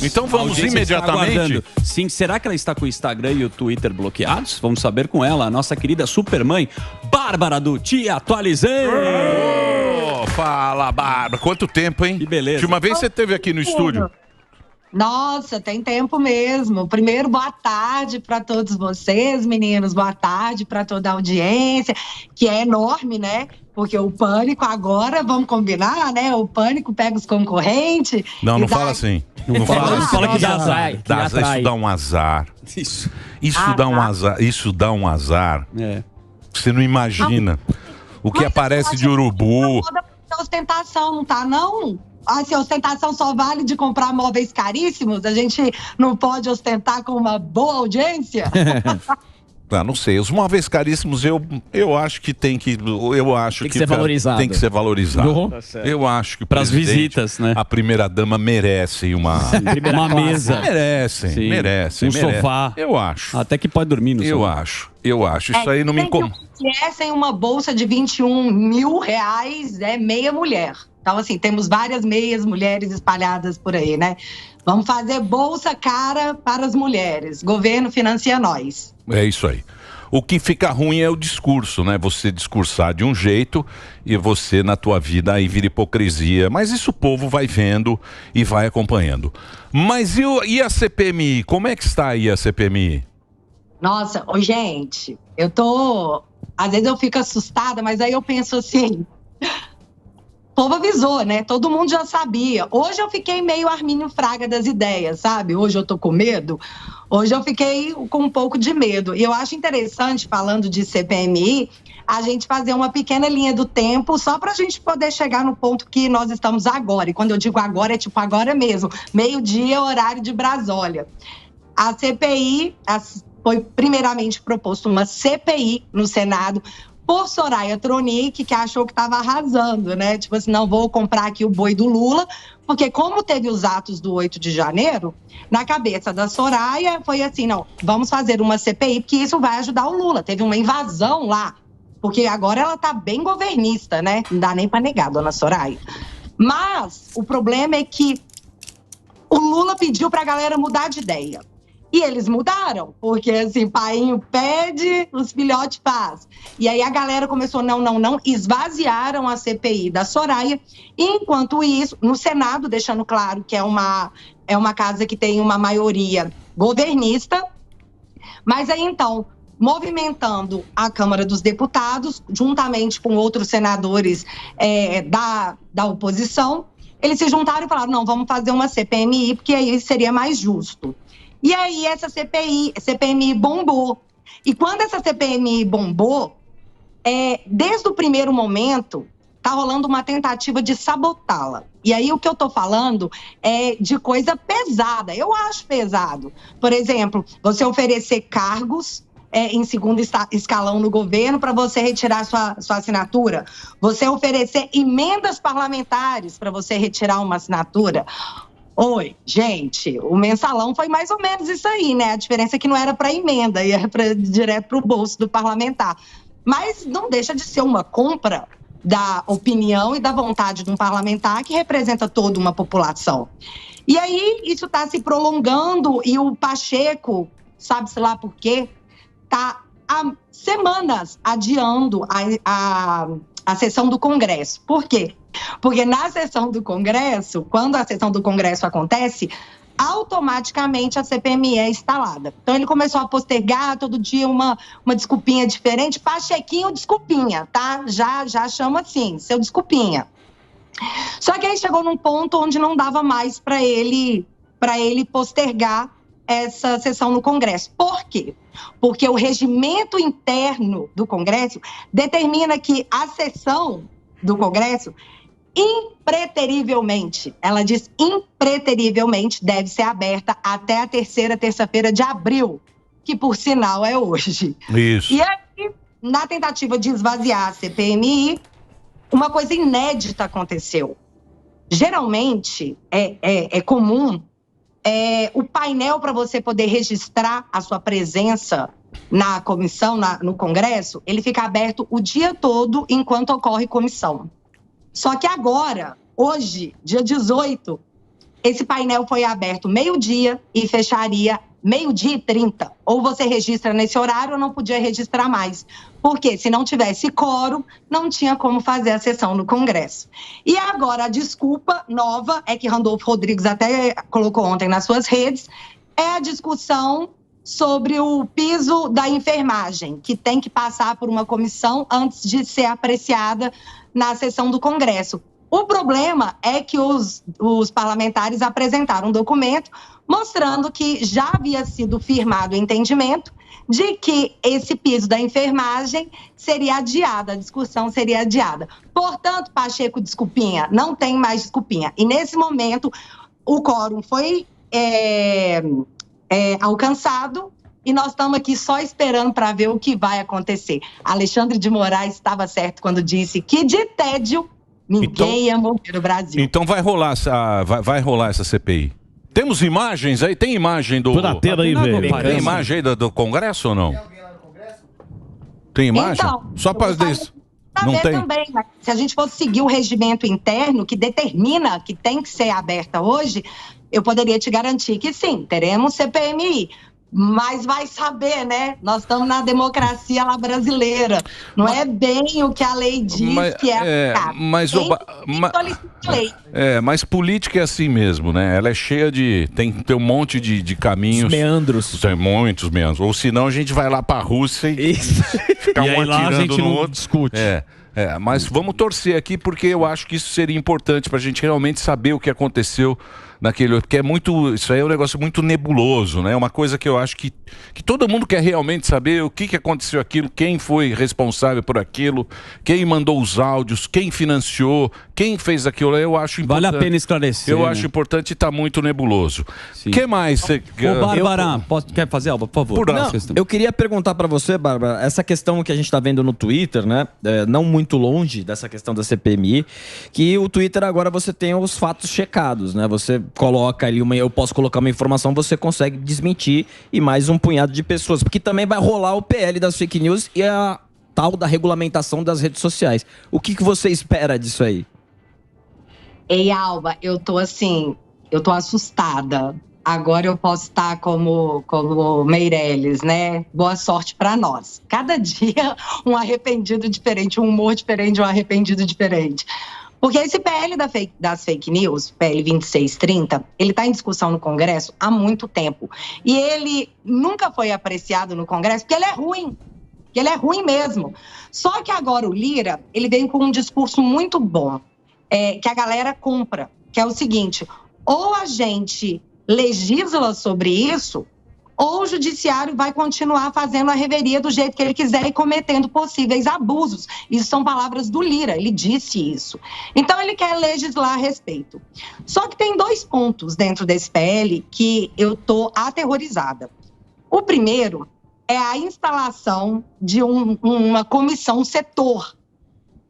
Então vamos imediatamente. Sim, será que ela está com o Instagram e o Twitter bloqueados? Vamos saber com ela, a nossa querida supermãe, Bárbara do Te Atualizei. Fala, Bárbara. Quanto tempo, hein? Que beleza. Última vez você esteve aqui no estúdio. Nossa, tem tempo mesmo. Primeiro, boa tarde para todos vocês, meninos. Boa tarde para toda a audiência, que é enorme, né? Porque o Pânico agora, vamos combinar, né? O Pânico pega os concorrentes. Não fala assim. Não fala que já atrai. Isso dá um azar. Isso dá um azar. Isso dá um azar. Você não imagina. O que aparece de urubu. Ostentação, não tá, não? Assim, ostentação só vale de comprar móveis caríssimos? A gente não pode ostentar com uma boa audiência? Não sei, os móveis caríssimos eu acho que tem que ser valorizado. Tem que ser valorizado. Eu acho que para as visitas, né? A primeira dama merece uma mesa. Merece. Sofá. Eu acho. Até que pode dormir no sofá. Eu acho. Isso aí não me incomoda. Sem uma bolsa de R$21 mil, é meia mulher. Então, assim, temos várias meias mulheres espalhadas por aí, né? Vamos fazer bolsa cara para as mulheres. Governo financia nós. É isso aí. O que fica ruim é o discurso, né? Você discursar de um jeito e você, na tua vida, aí vira hipocrisia. Mas isso o povo vai vendo e vai acompanhando. Mas e a CPMI? Como é que está aí a CPMI? Nossa, gente, às vezes eu fico assustada, mas aí eu penso assim... O povo avisou, né? Todo mundo já sabia. Hoje eu fiquei meio Armínio Fraga das ideias, sabe? Hoje eu tô com medo. Hoje eu fiquei com um pouco de medo. E eu acho interessante, falando de CPMI, a gente fazer uma pequena linha do tempo só para a gente poder chegar no ponto que nós estamos agora. E quando eu digo agora, é tipo agora mesmo. Meio-dia, horário de Brasília. A CPI, foi primeiramente proposto uma CPI no Senado por Soraya Tronic, que achou que estava arrasando, né? Tipo assim, não vou comprar aqui o boi do Lula, porque como teve os atos do 8 de janeiro, na cabeça da Soraya foi assim, não, vamos fazer uma CPI, porque isso vai ajudar o Lula. Teve uma invasão lá, porque agora ela tá bem governista, né? Não dá nem para negar, dona Soraya. Mas o problema é que o Lula pediu para a galera mudar de ideia. E eles mudaram, porque assim, painho pede, os filhotes faz. E aí a galera começou, não, esvaziaram a CPI da Soraya. Enquanto isso, no Senado, deixando claro que é uma casa que tem uma maioria governista. Mas aí então, movimentando a Câmara dos Deputados, juntamente com outros senadores da oposição, eles se juntaram e falaram, não, vamos fazer uma CPMI, porque aí seria mais justo. E aí essa CPMI bombou. E quando essa CPMI bombou, desde o primeiro momento, tá rolando uma tentativa de sabotá-la. E aí o que eu tô falando é de coisa pesada. Eu acho pesado. Por exemplo, você oferecer cargos em segundo escalão no governo para você retirar sua assinatura. Você oferecer emendas parlamentares para você retirar uma assinatura. Oi, gente, o mensalão foi mais ou menos isso aí, né? A diferença é que não era para emenda, ia direto para o bolso do parlamentar. Mas não deixa de ser uma compra da opinião e da vontade de um parlamentar que representa toda uma população. E aí isso está se prolongando e o Pacheco, sabe-se lá por quê, está há semanas adiando a sessão do Congresso. Por quê? Porque na sessão do Congresso, quando a sessão do Congresso acontece, automaticamente a CPMI é instalada. Então ele começou a postergar todo dia uma desculpinha diferente. Pachequinho desculpinha, tá? Já chama assim, seu desculpinha. Só que aí chegou num ponto onde não dava mais para ele postergar essa sessão no Congresso. Por quê? Porque o regimento interno do Congresso determina que a sessão do Congresso impreterivelmente, ela diz impreterivelmente, deve ser aberta até a terça-feira de abril, que por sinal é hoje. Isso. E aí, na tentativa de esvaziar a CPMI, uma coisa inédita aconteceu. Geralmente, é comum o painel para você poder registrar a sua presença na comissão, no Congresso, ele fica aberto o dia todo enquanto ocorre comissão. Só que agora, hoje, dia 18, esse painel foi aberto meio-dia e fecharia meio-dia e 30. Ou você registra nesse horário ou não podia registrar mais. Porque se não tivesse quórum, não tinha como fazer a sessão no Congresso. E agora a desculpa nova, é que Randolfo Rodrigues até colocou ontem nas suas redes, é a discussão sobre o piso da enfermagem, que tem que passar por uma comissão antes de ser apreciada na sessão do Congresso. O problema é que os parlamentares apresentaram um documento mostrando que já havia sido firmado o entendimento de que esse piso da enfermagem seria adiado, a discussão seria adiada. Portanto, Pacheco, desculpinha, não tem mais desculpinha. E nesse momento, o quórum foi alcançado e nós estamos aqui só esperando para ver o que vai acontecer. Alexandre de Moraes estava certo quando disse que de tédio ninguém ia morrer no Brasil. Então vai rolar essa CPI. Temos imagens aí? Tem imagem do... Aí, velho. Tem imagem aí do Congresso ou não? Tem alguém lá no Congresso? Tem imagem? Então, só para isso. Não tem. Também, né? Se a gente fosse seguir o regimento interno que determina que tem que ser aberta hoje, eu poderia te garantir que sim, teremos CPMI. Mas vai saber, né? Nós estamos na democracia lá brasileira. Não é bem o que a lei diz que é mas política é assim mesmo, né? Ela é cheia de... Tem um monte de caminhos. Os meandros. Tem muitos meandros. Ou senão a gente vai lá pra Rússia e fica um atirando no outro. Discute. Mas vamos torcer aqui porque eu acho que isso seria importante pra gente realmente saber o que aconteceu naquele... Porque isso aí é um negócio muito nebuloso, né? Uma coisa que eu acho que todo mundo quer realmente saber o que aconteceu aquilo, quem foi responsável por aquilo, quem mandou os áudios, quem financiou, quem fez aquilo. Eu acho importante. Vale a pena esclarecer. Eu acho importante e tá muito nebuloso. O que mais? Ô, Bárbara, quer fazer, Alba, por favor? Eu queria perguntar pra você, Bárbara, essa questão que a gente tá vendo no Twitter, né? Não muito longe dessa questão da CPMI, que o Twitter agora você tem os fatos checados, né? Você coloca ali eu posso colocar uma informação, você consegue desmentir e mais um punhado de pessoas, porque também vai rolar o PL das fake news e a tal da regulamentação das redes sociais. O que você espera disso aí? Ei, Alba, eu tô assustada. Agora eu posso estar como Meirelles, né? Boa sorte para nós. Cada dia um arrependido diferente, um humor diferente, um arrependido diferente. Porque esse PL das fake news, PL 2630, ele está em discussão no Congresso há muito tempo. E ele nunca foi apreciado no Congresso porque ele é ruim. Ele é ruim mesmo. Só que agora o Lira, ele vem com um discurso muito bom, que a galera compra, que é o seguinte: ou a gente legisla sobre isso, ou o judiciário vai continuar fazendo a reveria do jeito que ele quiser e cometendo possíveis abusos. Isso são palavras do Lira, ele disse isso. Então, ele quer legislar a respeito. Só que tem 2 pontos dentro desse PL que eu estou aterrorizada. O primeiro é a instalação de uma comissão setor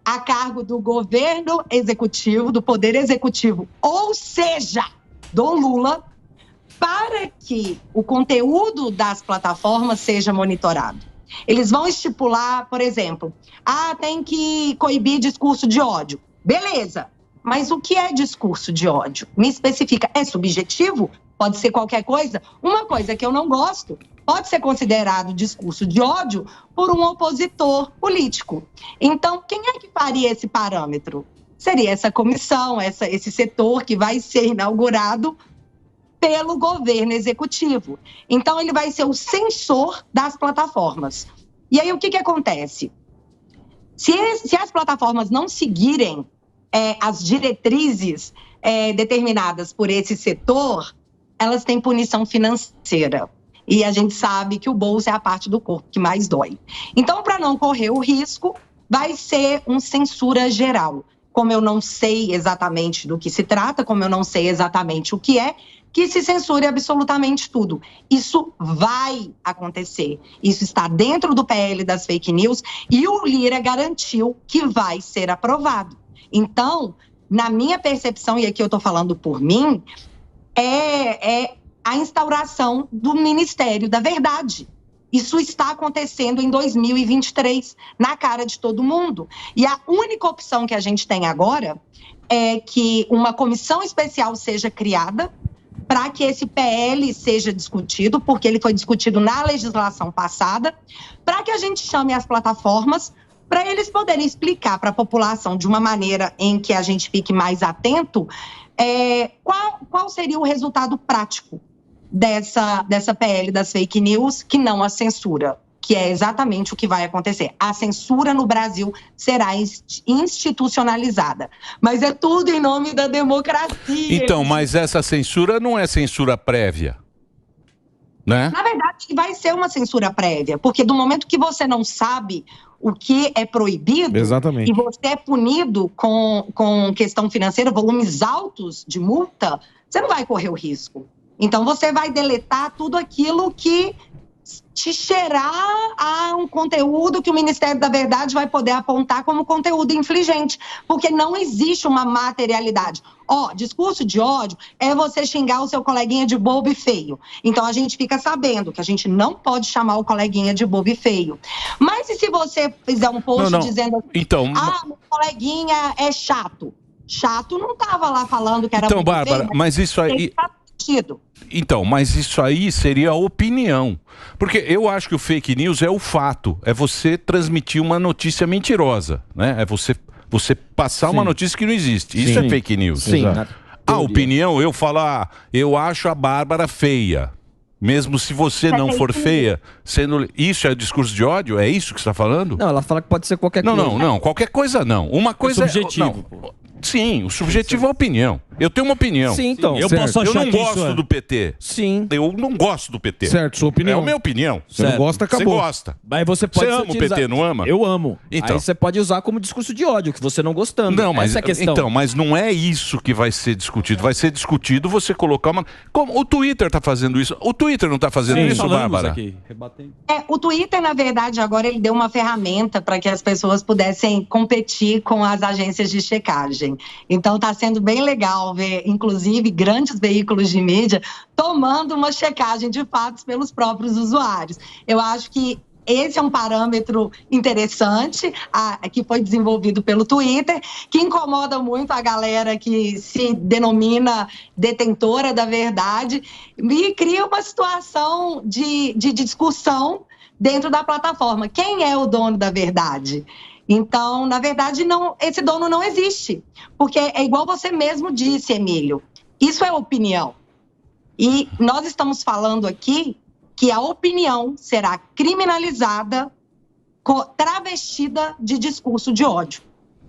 a cargo do governo executivo, do poder executivo, ou seja, do Lula, para que o conteúdo das plataformas seja monitorado. Eles vão estipular, por exemplo, tem que coibir discurso de ódio. Beleza, mas o que é discurso de ódio? Me especifica, é subjetivo? Pode ser qualquer coisa? Uma coisa que eu não gosto pode ser considerado discurso de ódio por um opositor político. Então, quem é que faria esse parâmetro? Seria essa comissão, esse setor que vai ser inaugurado pelo governo executivo. Então, ele vai ser o censor das plataformas. E aí, o que acontece? Se as plataformas não seguirem as diretrizes determinadas por esse setor, elas têm punição financeira. E a gente sabe que o bolso é a parte do corpo que mais dói. Então, para não correr o risco, vai ser um censura geral. Como eu não sei exatamente do que se trata, como eu não sei exatamente o que é, que se censure absolutamente tudo. Isso vai acontecer. Isso está dentro do PL das fake news e o Lira garantiu que vai ser aprovado. Então, na minha percepção, e aqui eu estou falando por mim, é a instauração do Ministério da Verdade. Isso está acontecendo em 2023, na cara de todo mundo. E a única opção que a gente tem agora é que uma comissão especial seja criada para que esse PL seja discutido, porque ele foi discutido na legislação passada, para que a gente chame as plataformas para eles poderem explicar para a população de uma maneira em que a gente fique mais atento qual seria o resultado prático dessa PL das fake news, que não a censura, que é exatamente o que vai acontecer. A censura no Brasil será institucionalizada, mas é tudo em nome da democracia. Então, mas essa censura não é censura prévia, né? Na verdade, vai ser uma censura prévia, porque do momento que você não sabe o que é proibido, exatamente, e você é punido com questão financeira, volumes altos de multa, você não vai correr o risco. Então, você vai deletar tudo aquilo que te cheirar a um conteúdo que o Ministério da Verdade vai poder apontar como conteúdo infligente, porque não existe uma materialidade. Discurso de ódio é você xingar o seu coleguinha de bobo e feio. Então a gente fica sabendo que a gente não pode chamar o coleguinha de bobo e feio. Mas e se você fizer um post dizendo assim, então, meu coleguinha é chato? Chato não estava lá falando que era então, bobo e Bárbara, feio, mas isso aí... Então, mas isso aí seria a opinião. Porque eu acho que o fake news é o fato. É você transmitir uma notícia mentirosa, né? É você passar uma notícia que não existe. Isso é fake news. Sim. A opinião, eu falo, eu acho a Bárbara feia. Mesmo se você não for feia, isso é discurso de ódio? É isso que você está falando? Não, ela fala que pode ser qualquer coisa. Não, qualquer coisa não. Uma coisa subjetivo. Sim, o subjetivo é a opinião. Eu tenho uma opinião. Sim, então. Eu posso achar eu não gosto do PT. Sim. Eu não gosto do PT. Certo, sua opinião. É a minha opinião. Você não gosta, acabou. Você gosta. Mas você pode ama o PT, não ama? Eu amo. Então. Aí você pode usar como discurso de ódio, que você não gostando. Não, mas essa é a questão. Então, mas não é isso que vai ser discutido. Vai ser discutido você colocar uma... Como o Twitter está fazendo isso. O Twitter não está fazendo isso, Bárbara? Aqui, o Twitter, na verdade, agora ele deu uma ferramenta para que as pessoas pudessem competir com as agências de checagem. Então, está sendo bem legal ver, inclusive, grandes veículos de mídia tomando uma checagem de fatos pelos próprios usuários. Eu acho que esse é um parâmetro interessante que foi desenvolvido pelo Twitter, que incomoda muito a galera que se denomina detentora da verdade e cria uma situação de discussão dentro da plataforma. Quem é o dono da verdade? Então, na verdade, esse dono não existe, porque é igual você mesmo disse, Emílio, isso é opinião. E nós estamos falando aqui que a opinião será criminalizada, travestida de discurso de ódio.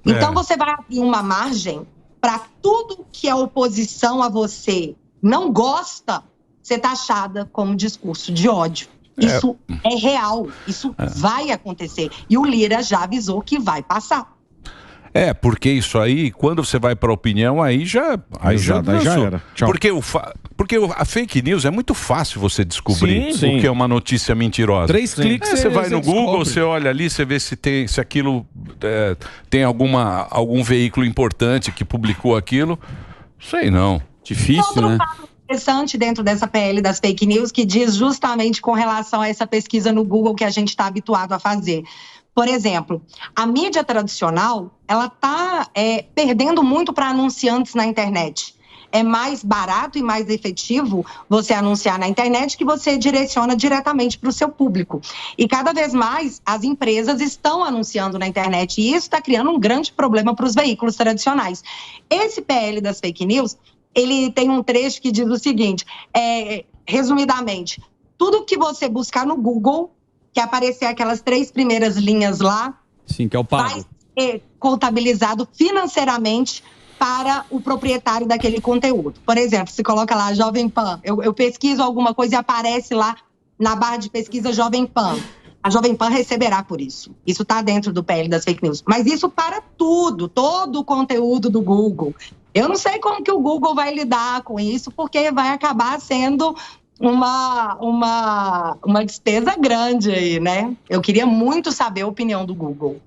Então, você vai abrir uma margem para tudo que a oposição a você não gosta ser taxada como discurso de ódio. Isso é real, isso vai acontecer. E o Lira já avisou que vai passar. Porque isso aí, quando você vai para a opinião, aí já era. Tchau. Porque a fake news é muito fácil você descobrir o que é uma notícia mentirosa. 3 cliques você vai no Google, você olha ali, você vê se aquilo tem algum veículo importante que publicou aquilo. Sei não. Difícil, né? Interessante dentro dessa PL das fake news que diz justamente com relação a essa pesquisa no Google que a gente está habituado a fazer. Por exemplo, a mídia tradicional, ela está perdendo muito para anunciantes na internet. É mais barato e mais efetivo você anunciar na internet que você direciona diretamente para o seu público. E cada vez mais as empresas estão anunciando na internet e isso está criando um grande problema para os veículos tradicionais. Esse PL das fake news, ele tem um trecho que diz o seguinte, resumidamente, tudo que você buscar no Google, que aparecer aquelas 3 primeiras linhas lá, sim, que é o pago, vai ser contabilizado financeiramente para o proprietário daquele conteúdo. Por exemplo, se coloca lá Jovem Pan, eu pesquiso alguma coisa e aparece lá na barra de pesquisa Jovem Pan. A Jovem Pan receberá por isso. Isso está dentro do PL das fake news. Mas isso para tudo, todo o conteúdo do Google. Eu não sei como que o Google vai lidar com isso, porque vai acabar sendo uma despesa grande aí, né? Eu queria muito saber a opinião do Google.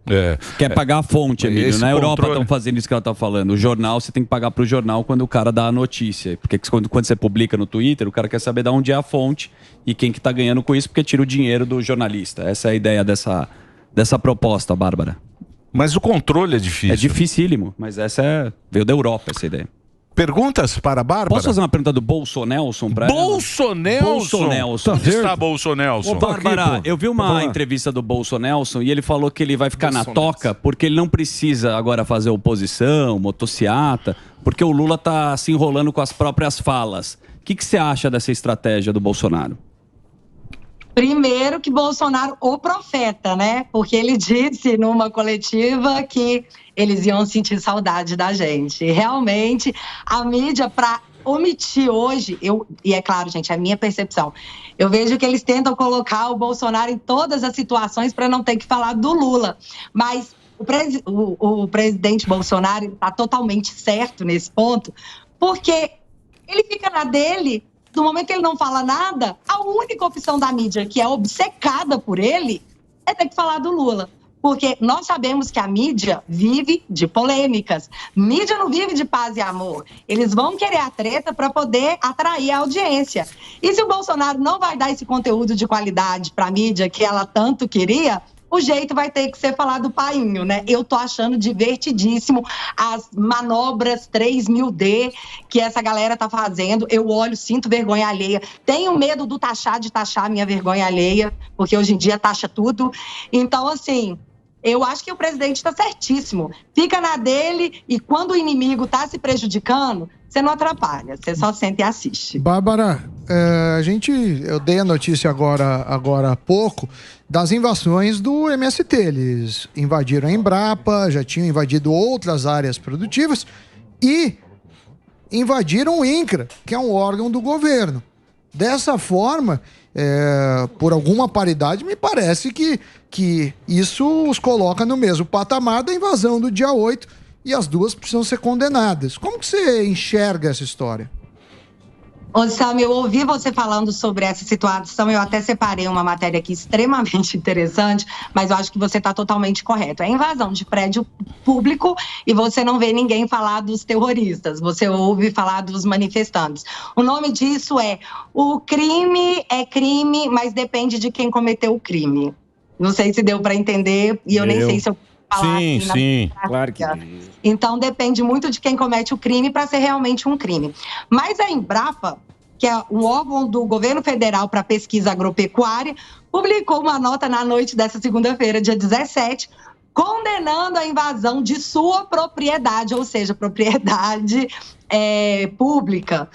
Quer pagar a fonte, Emílio. Na Europa estão fazendo isso que ela está falando. O jornal, você tem que pagar para o jornal quando o cara dá a notícia. Porque quando você publica no Twitter, o cara quer saber de onde é a fonte e quem que está ganhando com isso, porque tira o dinheiro do jornalista. Essa é a ideia dessa proposta, Bárbara. Mas o controle é difícil. É dificílimo, mas veio da Europa essa ideia. Perguntas para a Bárbara? Posso fazer uma pergunta do Bolsonelson para ela? Bolsonelson? Onde está Bolsonelson? Ô, Bárbara, eu vi uma entrevista do Bolsonelson e ele falou que ele vai ficar na toca porque ele não precisa agora fazer oposição, motociata, porque o Lula está se enrolando com as próprias falas. O que você acha dessa estratégia do Bolsonaro? Primeiro que Bolsonaro, o profeta, né? Porque ele disse numa coletiva que eles iam sentir saudade da gente. E realmente, a mídia, para omitir hoje, e é claro, gente, é a minha percepção, eu vejo que eles tentam colocar o Bolsonaro em todas as situações para não ter que falar do Lula. Mas o presidente Bolsonaro está totalmente certo nesse ponto, porque ele fica na dele. No momento que ele não fala nada, a única opção da mídia que é obcecada por ele é ter que falar do Lula. Porque nós sabemos que a mídia vive de polêmicas. Mídia não vive de paz e amor. Eles vão querer a treta para poder atrair a audiência. E se o Bolsonaro não vai dar esse conteúdo de qualidade para a mídia que ela tanto queria, o jeito vai ter que ser falar do painho, né? Eu tô achando divertidíssimo as manobras 3000D que essa galera tá fazendo. Eu olho, sinto vergonha alheia. Tenho medo de taxar a minha vergonha alheia, porque hoje em dia taxa tudo. Então, assim, eu acho que o presidente tá certíssimo. Fica na dele e quando o inimigo tá se prejudicando, você não atrapalha, você só senta e assiste. Bárbara, eu dei a notícia agora há pouco das invasões do MST. Eles invadiram a Embrapa, já tinham invadido outras áreas produtivas e invadiram o INCRA, que é um órgão do governo. Dessa forma, por alguma paridade, me parece que isso os coloca no mesmo patamar da invasão do dia 8 e as duas precisam ser condenadas. Como que você enxerga essa história? Ô, Sam, eu ouvi você falando sobre essa situação, eu até separei uma matéria aqui extremamente interessante, mas eu acho que você está totalmente correto. É invasão de prédio público e você não vê ninguém falar dos terroristas, você ouve falar dos manifestantes. O nome disso o crime é crime, mas depende de quem cometeu o crime. Não sei se deu para entender e eu nem sei se eu falar sim, claro que então depende muito de quem comete o crime para ser realmente um crime. Mas a Embrapa, que é um órgão do governo federal para pesquisa agropecuária, publicou uma nota na noite dessa segunda-feira, dia 17, condenando a invasão de sua propriedade, ou seja, propriedade pública,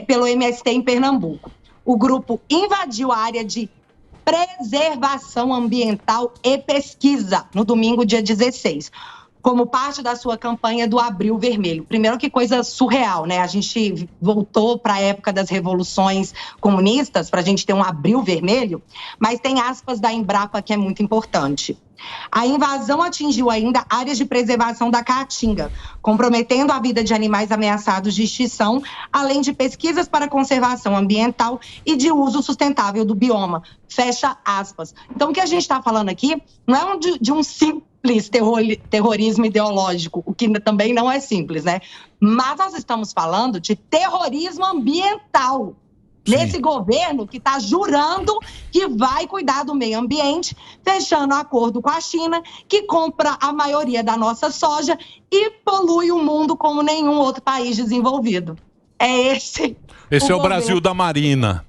pelo MST em Pernambuco. O grupo invadiu a área de preservação ambiental e pesquisa no domingo, dia 16, como parte da sua campanha do Abril Vermelho. Primeiro, que coisa surreal, né? A gente voltou para a época das revoluções comunistas para a gente ter um Abril Vermelho, mas tem aspas da Embrapa que é muito importante. A invasão atingiu ainda áreas de preservação da Caatinga, comprometendo a vida de animais ameaçados de extinção, além de pesquisas para conservação ambiental e de uso sustentável do bioma. Fecha aspas. Então, o que a gente está falando aqui não é de um simples terrorismo ideológico, o que também não é simples, né? Mas nós estamos falando de terrorismo ambiental. Nesse governo que está jurando que vai cuidar do meio ambiente, fechando acordo com a China, que compra a maioria da nossa soja e polui o mundo como nenhum outro país desenvolvido. É esse. Esse é o Brasil da Marina.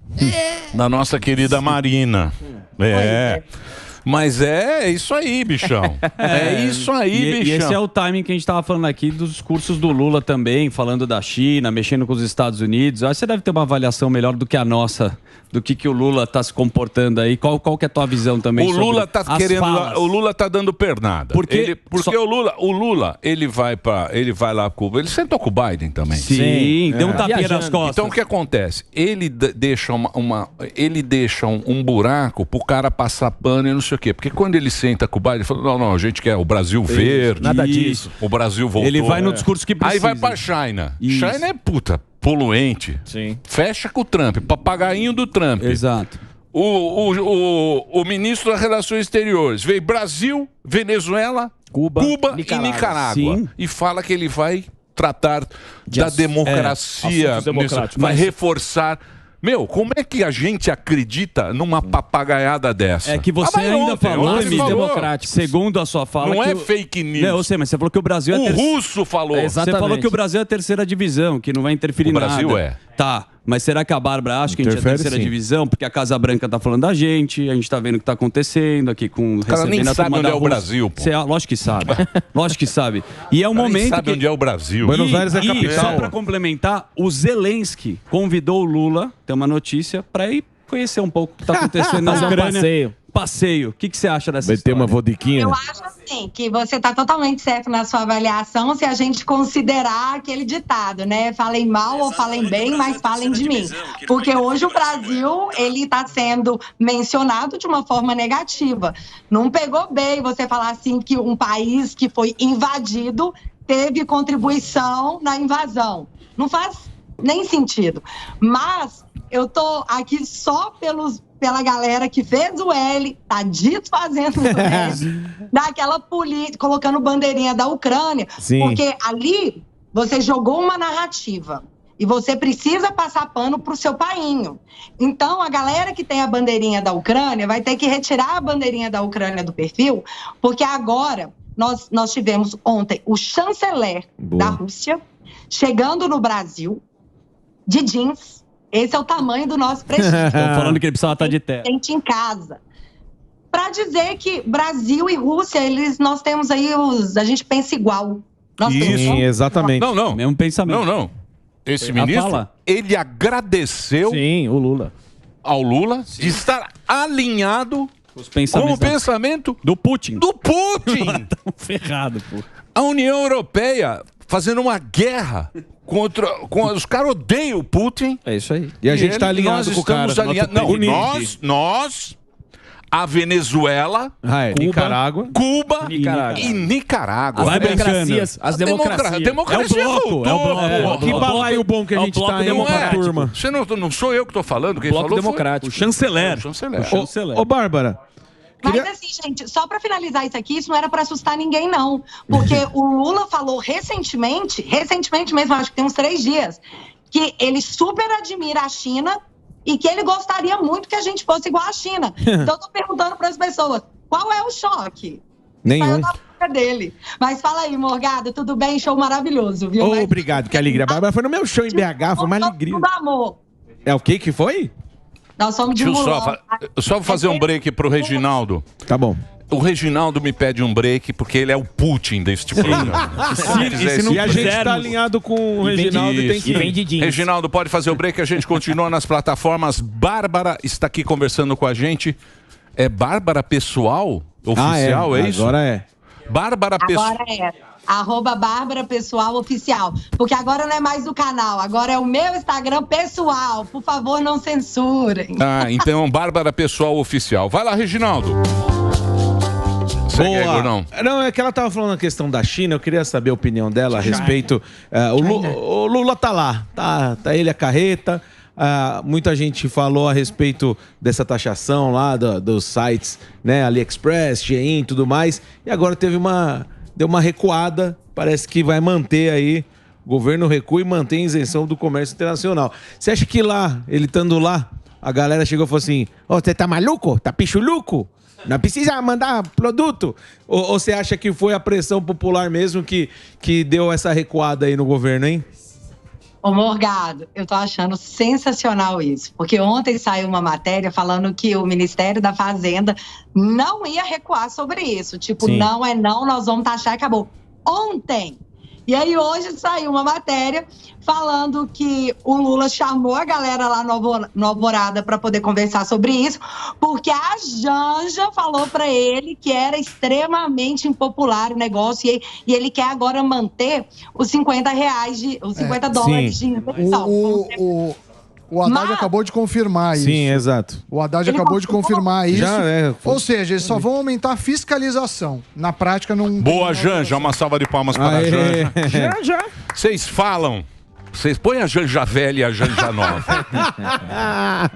Da nossa querida Marina. Mas é isso aí, bichão. É isso aí, bichão. E esse é o timing que a gente estava falando aqui dos discursos do Lula também, falando da China, mexendo com os Estados Unidos. Acho que você deve ter uma avaliação melhor do que a nossa, do que o Lula está se comportando aí. Qual que é a tua visão também sobre Lula tá querendo, o Lula tá dando pernada. Porque o Lula, ele vai lá com Cuba. Ele sentou com o Biden também. Sim, deu um tapinha nas costas. Então o que acontece? Ele deixa um buraco pro cara passar pano e não sei o quê. Porque quando ele senta com o Biden, ele fala, não, a gente quer o Brasil verde. Nada disso. O Brasil voltou. Ele vai no discurso que precisa. Aí vai pra China. Isso. China é poluente. Sim. Fecha com o Trump, papagainho do Trump. Exato. O ministro das Relações Exteriores veio Brasil, Venezuela, Cuba e Nicarágua. Sim. E fala que ele vai tratar da democracia, vai reforçar. Meu, como é que a gente acredita numa papagaiada dessa? É que você ainda falou, democrático. Segundo a sua fala... Não é fake news. Não, eu sei, mas você falou que o Brasil é... O russo falou. Você falou que o Brasil é a terceira divisão, que não vai interferir em nada. O Brasil é. Tá, mas será que a Bárbara acha que a gente é a terceira divisão? Porque a Casa Branca tá falando da gente, a gente tá vendo o que tá acontecendo aqui com... O cara nem sabe onde é o Brasil, pô. Lógico que sabe. Lógico que sabe. E é um momento sabe onde é o Brasil. Buenos Aires é a capital. E só pra complementar, o Zelensky convidou o Lula, tem uma notícia, pra ir conhecer um pouco o que tá acontecendo na Ucrânia. Passeio. O que você acha dessa história? Vai ter uma vodiquinha? Eu acho assim, que você está totalmente certo na sua avaliação se a gente considerar aquele ditado, né? Falem mal ou falem bem, mas falem de mim. Porque hoje o Brasil, ele está sendo mencionado de uma forma negativa. Não pegou bem você falar assim que um país que foi invadido teve contribuição na invasão. Não faz nem sentido. Mas eu tô aqui só pela galera que fez o L, tá desfazendo o L, daquela política, colocando bandeirinha da Ucrânia, porque ali você jogou uma narrativa e você precisa passar pano pro seu painho. Então, a galera que tem a bandeirinha da Ucrânia vai ter que retirar a bandeirinha da Ucrânia do perfil, porque agora nós tivemos ontem o chanceler da Rússia chegando no Brasil de jeans. Esse é o tamanho do nosso prestígio. Estão falando que ele precisava estar de terra. Gente em casa. Para dizer que Brasil e Rússia, nós temos aí a gente pensa igual. Sim, exatamente. Não. Mesmo pensamento. Não. Esse ministro, ele agradeceu o Lula. Ao Lula de estar alinhado com o pensamento do Putin. Do Putin! Tão ferrado, pô. A União Europeia fazendo uma guerra contra os caras odeiam o Putin. É isso aí. E a gente está alinhado com o cara. Nós, a Venezuela, Cuba e Nicarágua. As democracias. As democracias. Democracia voltou. Que balaio bom que a gente está indo pra turma. Não sou eu que estou falando. Quem falou democrático. O chanceler. Ô, Bárbara. Mas assim, gente, só para finalizar isso aqui, isso não era para assustar ninguém, não. Porque o Lula falou recentemente mesmo, acho que tem uns 3 dias, que ele super admira a China e que ele gostaria muito que a gente fosse igual à China. Então, eu tô perguntando para as pessoas, qual é o choque? Nenhum. Saiu da boca dele. Mas fala aí, Morgado, tudo bem? Show maravilhoso, viu? Obrigado, que alegria. Bárbara foi no meu show em BH, foi uma alegria. Tudo amor. É o que foi? Nós somos de Mulan. Só vou fazer um break pro Reginaldo. Tá bom. O Reginaldo me pede um break porque ele é o Putin deste programa. E a gente está alinhado com o Reginaldo e tem que ir. Reginaldo, pode fazer o break, a gente continua nas plataformas. Bárbara está aqui conversando com a gente. É Bárbara Pessoal? Oficial, é isso? Agora é. Bárbara Pessoal. Agora é. @Bárbara Pessoal Oficial. Porque agora não é mais do canal, agora é o meu Instagram pessoal. Por favor, não censurem. Então Bárbara Pessoal Oficial. Vai lá, Reginaldo. Segue aí, não, é que ela tava falando a questão da China, eu queria saber a opinião dela a respeito. O Lula tá lá, tá ele a carreta. Muita gente falou a respeito dessa taxação lá dos sites, né, AliExpress, Shein e tudo mais. E agora deu uma recuada, parece que vai manter aí, o governo recua e mantém a isenção do comércio internacional. Você acha que lá, ele estando lá, a galera chegou e falou assim, você tá maluco? Tá pichuluco? Não precisa mandar produto? Ou você acha que foi a pressão popular mesmo que deu essa recuada aí no governo, hein? Ô Morgado, eu tô achando sensacional isso, porque ontem saiu uma matéria falando que o Ministério da Fazenda não ia recuar sobre isso. Tipo, não é não, nós vamos taxar e acabou. Ontem! E aí hoje saiu uma matéria falando que o Lula chamou a galera lá no Alvorada para poder conversar sobre isso, porque a Janja falou para ele que era extremamente impopular o negócio e ele quer agora manter os $50 os 50 dólares de isenção. O Haddad acabou de confirmar isso. Sim, exato. O Haddad acabou de confirmar isso. Já Ou seja, eles só vão aumentar a fiscalização. Na prática, não... Boa, Janja. Uma salva de palmas para a Janja. Janja. Vocês falam... Vocês põem a Janja velha e a Janja nova.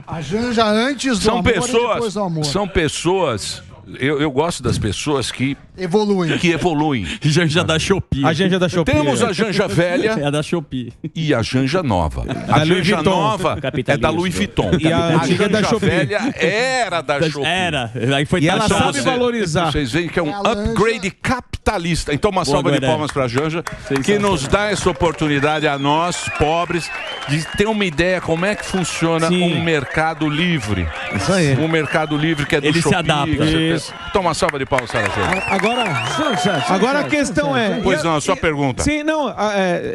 A Janja antes do amor e depois do amor. São pessoas... Eu gosto das pessoas que Evoluem. Que evoluem. Janja da Shopee. A Janja da Shopee. Temos a Janja velha É a da Shopee. e a Janja nova. A Louis Janja Vuitton. nova é da Louis Vuitton. E a antiga é da Janja Shopee. velha era da Shopee. Era. Aí foi E ela taxado. sabe valorizar. Vocês veem que é um A Janja- upgrade capitalista. Então, uma salva de Guarani. palmas para a Janja, que nos dá essa oportunidade a nós, pobres, de ter uma ideia como é que funciona um mercado livre. Isso aí. Um mercado livre que é do Ele se Shopee. adapta. que você Isso. pensa. Então, uma salva de palmas para a Janja. Agora a questão é... Pois não, a sua pergunta. Sim, não,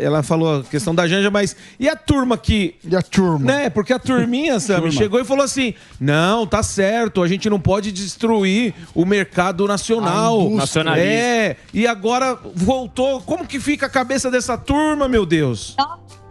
ela falou a questão da Janja, mas e a turma que... E a turma? Né, porque a turminha, Sammy, chegou e falou assim, não, tá certo, a gente não pode destruir o mercado nacional. Nacionalista. E agora voltou, como que fica a cabeça dessa turma, meu Deus?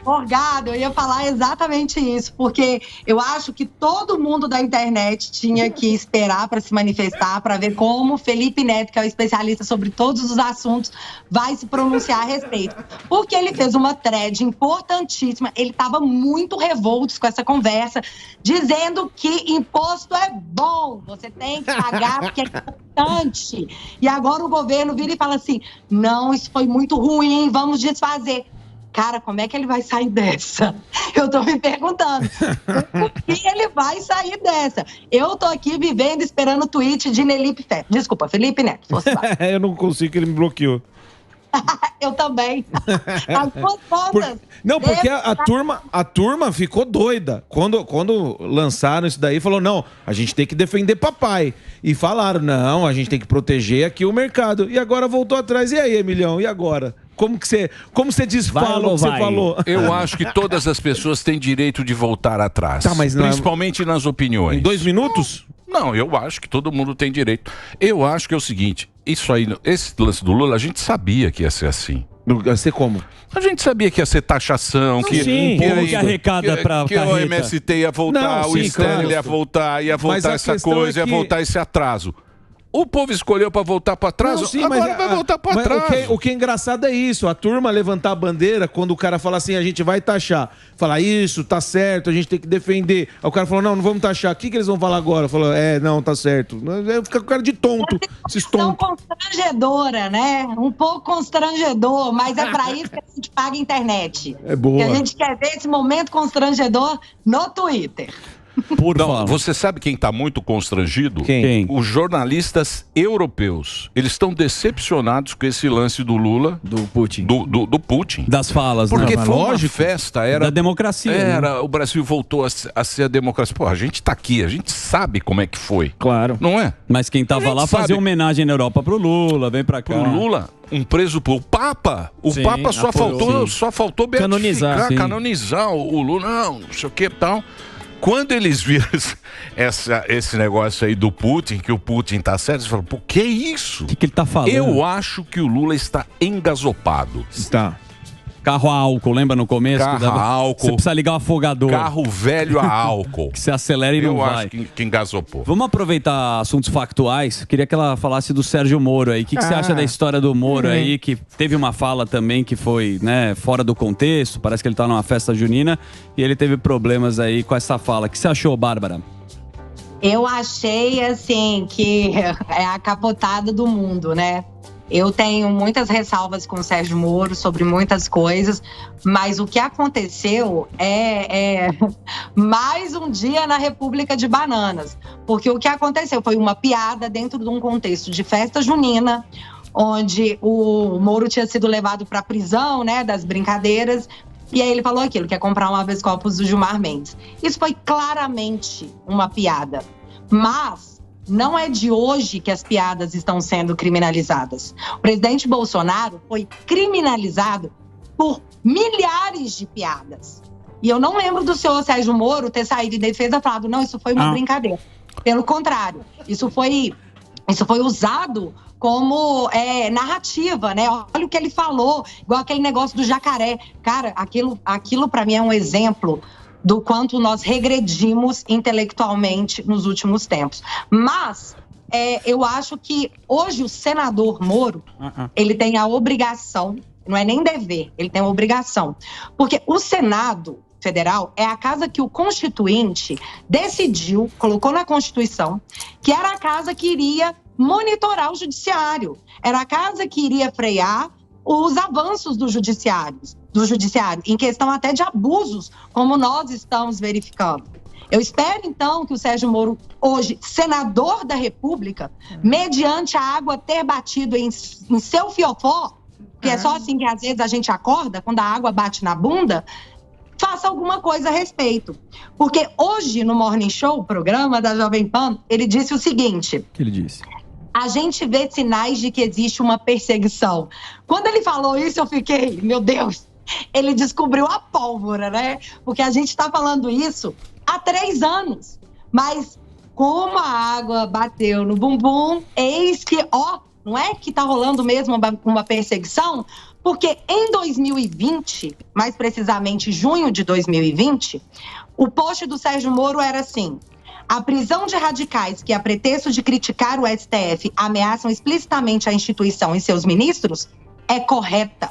Morgado, eu ia falar exatamente isso, porque eu acho que todo mundo da internet tinha que esperar para se manifestar, para ver como Felipe Neto, que é o especialista sobre todos os assuntos, vai se pronunciar a respeito. Porque ele fez uma thread importantíssima, ele estava muito revolto com essa conversa, dizendo que imposto é bom, você tem que pagar porque é importante. E agora o governo vira e fala assim, não, isso foi muito ruim, vamos desfazer. Cara, como é que ele vai sair dessa? Eu tô me perguntando. Por que ele vai sair dessa? Eu tô aqui vivendo, esperando o tweet de Felipe Neto. Fosse lá. Eu não consigo, que ele me bloqueou. Eu também. As duas contas. Não, porque a turma ficou doida. Quando lançaram isso daí, falou, não, a gente tem que defender papai. E falaram, não, a gente tem que proteger aqui o mercado. E agora voltou atrás. E aí, Emilhão, e agora? Como você desfala o que você falou? Eu acho que todas as pessoas têm direito de voltar atrás. Tá, mas não é- principalmente nas opiniões. Em 2 minutos? Não, eu acho que todo mundo tem direito. Eu acho que é o seguinte, isso aí, esse lance do Lula, a gente sabia que ia ser assim. Ia ser como? A gente sabia que ia ser taxação, que, sim. Povo que arrecada pra que o carreta. MST ia voltar, Não, o sim, Stanley claro. ia voltar Mas a essa questão coisa, é ia que- voltar esse atraso. O povo escolheu para voltar para trás, Não, sim, agora mas vai voltar para mas trás. o que é engraçado é isso, a turma levantar a bandeira quando o cara fala assim, a gente vai taxar. Fala, isso, tá certo, a gente tem que defender. Aí o cara falou, não vamos taxar. O que eles vão falar agora? Falou, não, tá certo. Fica com cara de tonto, esses São tontos. constrangedora, né? Um pouco constrangedor, mas é pra isso que a gente paga a internet. É boa. Que a gente quer ver esse momento constrangedor no Twitter. Por Não, favor. você sabe quem está muito constrangido? Quem? Os jornalistas europeus. Eles estão decepcionados com esse lance do Lula, Do Putin. do Putin. Das falas, Porque né? foi uma festa, era Da democracia. né? o Brasil voltou a ser a democracia. Pô, a gente tá aqui, a gente sabe como é que foi. Claro. Não é? Mas quem A tava gente lá fazia sabe. homenagem na Europa pro Lula, vem pra cá. Pro Lula, um preso por... O Papa! O Sim, Papa só apoiou. faltou Canonizar, beatificar, sim. canonizar o Lula. Não sei o que e tal. Quando eles viram esse negócio aí do Putin, que o Putin tá certo, eles falaram, pô, que isso? O que ele tá falando? Eu acho que o Lula está engasopado. Tá. Carro a álcool, lembra no começo? Carro Que dava- a álcool. Você precisa ligar o afogador. Carro velho a álcool. Que você acelera e não Eu vai. acho que engasopou. Vamos aproveitar assuntos factuais. Queria que ela falasse do Sérgio Moro aí. O que você acha da história do Moro aí? Que teve uma fala também que foi, né, fora do contexto. Parece que ele tá numa festa junina e ele teve problemas aí com essa fala. O que você achou, Bárbara? Eu achei, assim, que é a capotada do mundo, né? Eu tenho muitas ressalvas com o Sérgio Moro sobre muitas coisas, mas o que aconteceu é mais um dia na República de Bananas. Porque o que aconteceu foi uma piada dentro de um contexto de festa junina, onde o Moro tinha sido levado para a prisão, né, das brincadeiras, e aí ele falou aquilo, que é comprar um habeas corpus do Gilmar Mendes. Isso foi claramente uma piada, mas não é de hoje que as piadas estão sendo criminalizadas. O presidente Bolsonaro foi criminalizado por milhares de piadas. E eu não lembro do senhor Sérgio Moro ter saído em defesa e falado, não, isso foi uma brincadeira. Pelo contrário, isso foi usado como narrativa, né? Olha o que ele falou, igual aquele negócio do jacaré. Cara, aquilo para mim é um exemplo do quanto nós regredimos intelectualmente nos últimos tempos. Mas eu acho que hoje o senador Moro, ele tem a obrigação, não é nem dever, ele tem a obrigação. Porque o Senado, Federal é a casa que o Constituinte decidiu, colocou na Constituição, que era a casa que iria monitorar o judiciário. Era a casa que iria frear os avanços do judiciário, em questão até de abusos, como nós estamos verificando. Eu espero, então, que o Sérgio Moro, hoje, senador da República, mediante a água ter batido em seu fiofó, que é só assim que às vezes a gente acorda, quando a água bate na bunda, faça alguma coisa a respeito. Porque hoje, no Morning Show, o programa da Jovem Pan, ele disse o seguinte... O que ele disse? A gente vê sinais de que existe uma perseguição. Quando ele falou isso, eu fiquei, meu Deus, ele descobriu a pólvora, né? Porque a gente está falando isso há 3 anos. Mas como a água bateu no bumbum, eis que, não é que está rolando mesmo uma perseguição? Porque em 2020, mais precisamente junho de 2020, o post do Sérgio Moro era assim: a prisão de radicais que, a pretexto de criticar o STF, ameaçam explicitamente a instituição e seus ministros, é correta.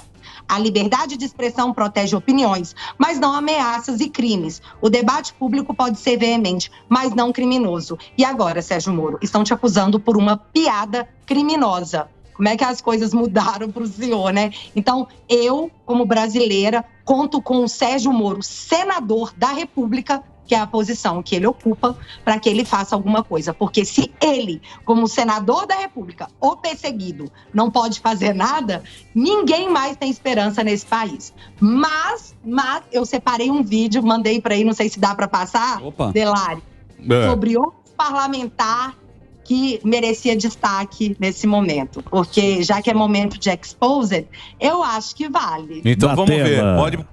A liberdade de expressão protege opiniões, mas não ameaças e crimes. O debate público pode ser veemente, mas não criminoso. E agora, Sérgio Moro, estão te acusando por uma piada criminosa. Como é que as coisas mudaram para o senhor, né? Então, eu, como brasileira, conto com o Sérgio Moro, senador da República, que é a posição que ele ocupa, para que ele faça alguma coisa. Porque se ele, como senador da República, ou perseguido, não pode fazer nada, ninguém mais tem esperança nesse país. Mas eu separei um vídeo, mandei para aí, não sei se dá para passar, Delari, sobre outro parlamentar que merecia destaque nesse momento. Porque, já que é momento de exposed, eu acho que vale. Então vamos ver.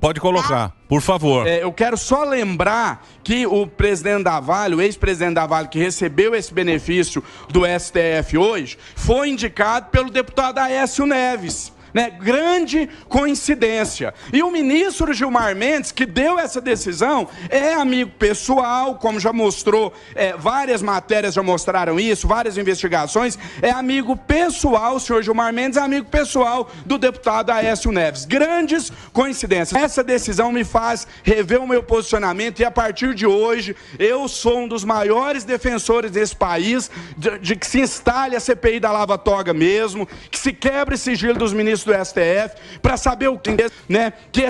Pode colocar, por favor. Eu quero só lembrar que o presidente da Vale, o ex-presidente da Vale, que recebeu esse benefício do STF hoje, foi indicado pelo deputado Aécio Neves. Né? Grande coincidência. E o ministro Gilmar Mendes, que deu essa decisão, é amigo pessoal, como já mostrou, várias matérias já mostraram isso, várias investigações, é amigo pessoal, o senhor Gilmar Mendes é amigo pessoal do deputado Aécio Neves. Grandes coincidências. Essa decisão me faz rever o meu posicionamento e, a partir de hoje, eu sou um dos maiores defensores desse país, de que se instale a CPI da Lava Toga mesmo, que se quebre o sigilo dos ministros do STF, para saber o que, né, que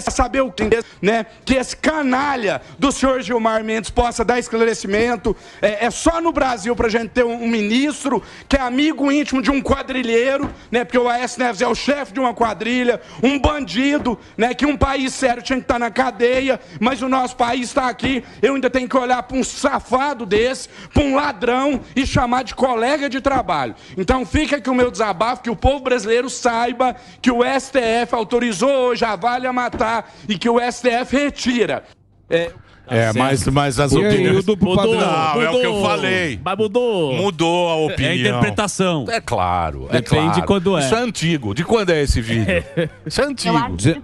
esse canalha do senhor Gilmar Mendes possa dar esclarecimento. É só no Brasil para a gente ter um ministro que é amigo íntimo de um quadrilheiro, né, porque o Aécio Neves é o chefe de uma quadrilha, um bandido, né, que um país sério tinha que estar na cadeia, mas o nosso país está aqui. Eu ainda tenho que olhar para um safado desse, para um ladrão e chamar de colega de trabalho. Então fica aqui o meu desabafo, que o povo brasileiro saiba que o STF autorizou hoje a Vale a matar e que o STF retira. Mas as opiniões... Mudou, é o que eu falei. Mas mudou. Mudou a opinião. É a interpretação. É claro. Depende de quando é. Isso é antigo. De quando é esse vídeo? Isso é antigo. Eu acho que de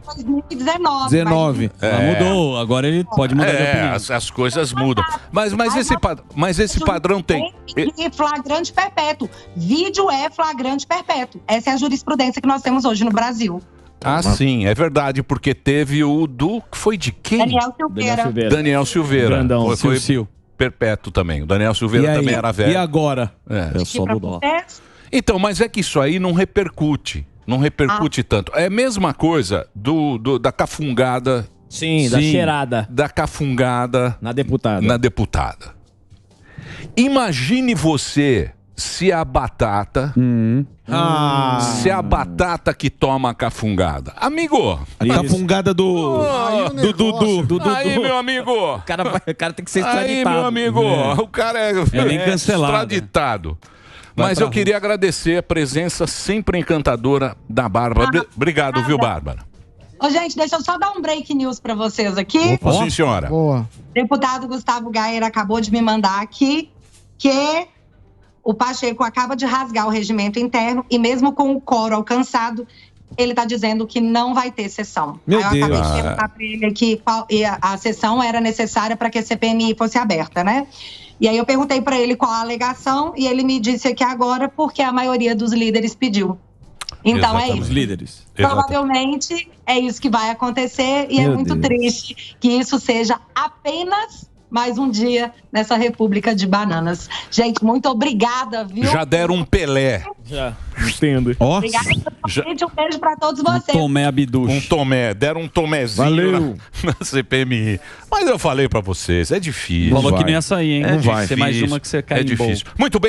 2019. 19. Mudou. Agora ele pode mudar de opinião. As coisas mudam. Mas esse padrão tem... E flagrante perpétuo. Vídeo é flagrante perpétuo. Essa é a jurisprudência que nós temos hoje no Brasil. Ah, sim, é verdade, porque teve o do... Foi de quem? Daniel Silveira. Grandão, foi perpétuo também. O Daniel Silveira também era velho. E agora? Eu sou do dó. Então, mas é que isso aí não repercute. Não repercute tanto. É a mesma coisa da cafungada. Sim, da cheirada. Da cafungada na deputada. Imagine você... Se a batata que toma a cafungada. Amigo! A cafungada do Dudu. Aí, meu amigo! O cara tem que ser extraditado. Aí, meu amigo! O cara é nem cancelado. Extraditado. Mas eu queria agradecer a presença sempre encantadora da Bárbara. Obrigado, viu, Bárbara? Ô, gente, deixa eu só dar um break news pra vocês aqui. Opa, sim, senhora. Boa. Deputado Gustavo Gayer acabou de me mandar aqui que o Pacheco acaba de rasgar o regimento interno e mesmo com o quórum alcançado, ele está dizendo que não vai ter sessão. Meu Aí eu acabei de perguntar para ele aqui a sessão era necessária para que a CPMI fosse aberta, né? E aí eu perguntei para ele qual a alegação e ele me disse aqui agora porque a maioria dos líderes pediu. Então é Exatamente. isso. Os líderes. Provavelmente é isso que vai acontecer e é Meu muito Deus. triste que isso seja apenas mais um dia nessa República de Bananas. Gente, muito obrigada, viu? Já deram um Pelé. Já, entendo. Obrigada pelo convite, um beijo pra todos vocês. Tomé Abduch. Um Tomé, deram um Tomézinho Valeu. na CPMI. Mas eu falei pra vocês, é difícil. Falou que não ia sair, hein? É Não vai. Ser mais difícil, uma que você cai É em bol. difícil. Muito bem.